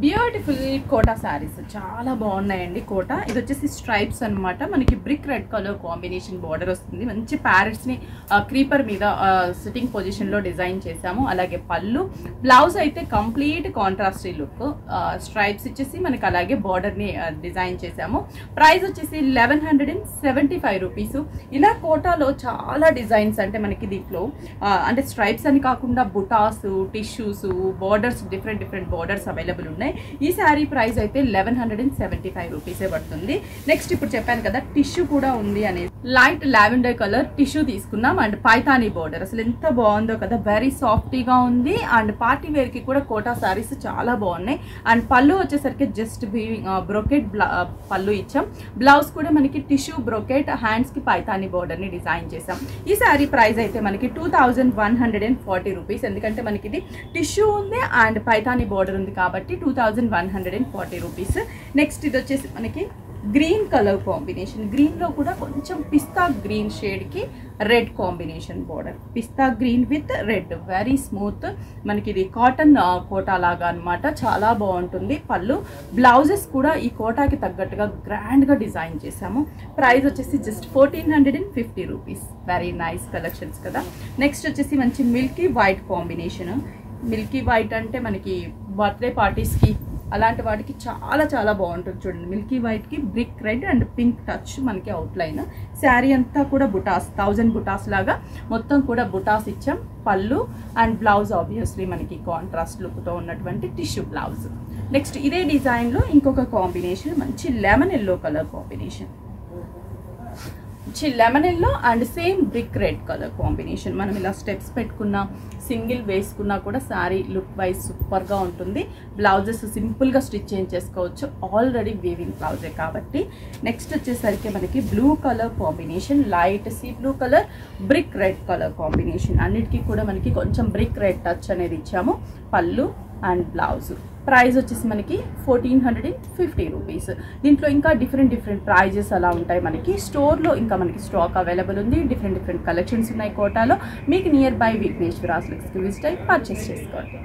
Beautiful quota saris చాలా బాగున్నాయండి. Quota ఇది వచ్చేసి స్ట్రైప్స్ అనమాట. మనకి brick red colour combination border వస్తుంది. మంచి ప్యారెట్స్ని క్రీపర్ మీద సిట్టింగ్ పొజిషన్లో డిజైన్ చేసాము. అలాగే పళ్ళు, బ్లౌజ్ అయితే కంప్లీట్ కాంట్రాస్టీ లుక్, స్ట్రైప్స్ ఇచ్చేసి మనకి అలాగే బార్డర్ని డిజైన్ చేసాము. ప్రైస్ వచ్చేసి 1175 రూపీస్. ఇలా కోటాలో చాలా డిజైన్స్ అంటే మనకి దీంట్లో అంటే స్ట్రైప్స్ అని కాకుండా బుటాస్, tissues, borders, different borders available ఉన్నాయి. ఈ శారీ ప్రైస్ అయితే 1175 రూపీసే పడుతుంది. నెక్స్ట్ ఇప్పుడు చెప్పాను కదా టిష్యూ కూడా ఉంది అనేది, లైట్ లావెండర్ కలర్ టిష్యూ తీసుకున్నాం. అండ్ పైతానీ బార్డర్ అసలు ఎంత బాగుందో కదా, వెరీ సాఫ్టీగా ఉంది. అండ్ పార్టీ వేర్కి కూడా కోటా శారీస్ చాలా బాగున్నాయి. అండ్ పళ్ళు వచ్చేసరికి జస్ట్ బ్రోకెట్ పళ్ళు ఇచ్చాం. బ్లౌజ్ కూడా మనకి టిష్యూ బ్రోకెట్, హ్యాండ్స్కి పైతానీ బార్డర్ని డిజైన్ చేసాం. ఈ శారీ ప్రైస్ అయితే మనకి 2140 రూపీస్. ఎందుకంటే మనకి ఇది టిష్యూ ఉంది అండ్ పైతానీ బార్డర్ ఉంది కాబట్టి 2140 రూపీస్. నెక్స్ట్ ఇది వచ్చేసి మనకి గ్రీన్ కలర్ కాంబినేషన్. గ్రీన్లో కూడా కొంచెం పిస్తా గ్రీన్ షేడ్కి రెడ్ కాంబినేషన్ బార్డర్, పిస్తా green with red, very smooth. మనకి ఇది కాటన్ కోటా లాగా అనమాట, చాలా బాగుంటుంది. పళ్ళు, బ్లౌజెస్ కూడా ఈ కోటాకి తగ్గట్టుగా గ్రాండ్గా డిజైన్ చేసాము. ప్రైస్ వచ్చేసి just 1450 rupees. Very nice collections కదా. నెక్స్ట్ వచ్చేసి మంచి milky white combination. Milky white అంటే మనకి బర్త్డే పార్టీస్కి అలాంటి వాటికి చాలా బాగుంటుంది. చూడండి, మిల్కీ వైట్కి brick red and pink touch మనకి అవుట్లైన్. శారీ అంతా కూడా బుటాస్, 1000 బుటాస్ లాగా మొత్తం కూడా బుటాస్ ఇచ్చాం. పళ్ళు అండ్ బ్లౌజ్ ఆబ్వియస్లీ మనకి కాంట్రాస్ట్ లుక్తో ఉన్నటువంటి టిష్యూ బ్లౌజ్. నెక్స్ట్ ఇదే డిజైన్లో ఇంకొక కాంబినేషన్, మంచి lemon yellow colour combination. Lemon yellow and same brick red colour combination. మనం ఇలా స్టెప్స్ పెట్టుకున్నా, సింగిల్ వేసుకున్నా కూడా శారీ లుక్ వైజ్ సూపర్గా ఉంటుంది. బ్లౌజెస్ సింపుల్గా స్టిచ్ చేసుకోవచ్చు, ఆల్రెడీ వీవింగ్ బ్లౌజే కాబట్టి. నెక్స్ట్ వచ్చేసరికి మనకి blue colour combination, light sea blue colour, brick red colour combination. అన్నిటికీ కూడా మనకి కొంచెం బ్రిక్ రెడ్ టచ్ అనేది ఇచ్చాము. పళ్ళు అండ్ బ్లౌజ్. ప్రైస్ వచ్చేసి మనకి 1450 రూపీస్. దీంట్లో ఇంకా డిఫరెంట్ ప్రైజెస్ అలా ఉంటాయి. మనకి స్టోర్లో ఇంకా మనకి స్టాక్ అవైలబుల్ ఉంది. డిఫరెంట్ కలెక్షన్స్ ఉన్నాయి కోటాలో. మీకు near by Vignesh Viraj లుక్స్కి visit అయ్యి పర్చేస్ చేసుకోండి.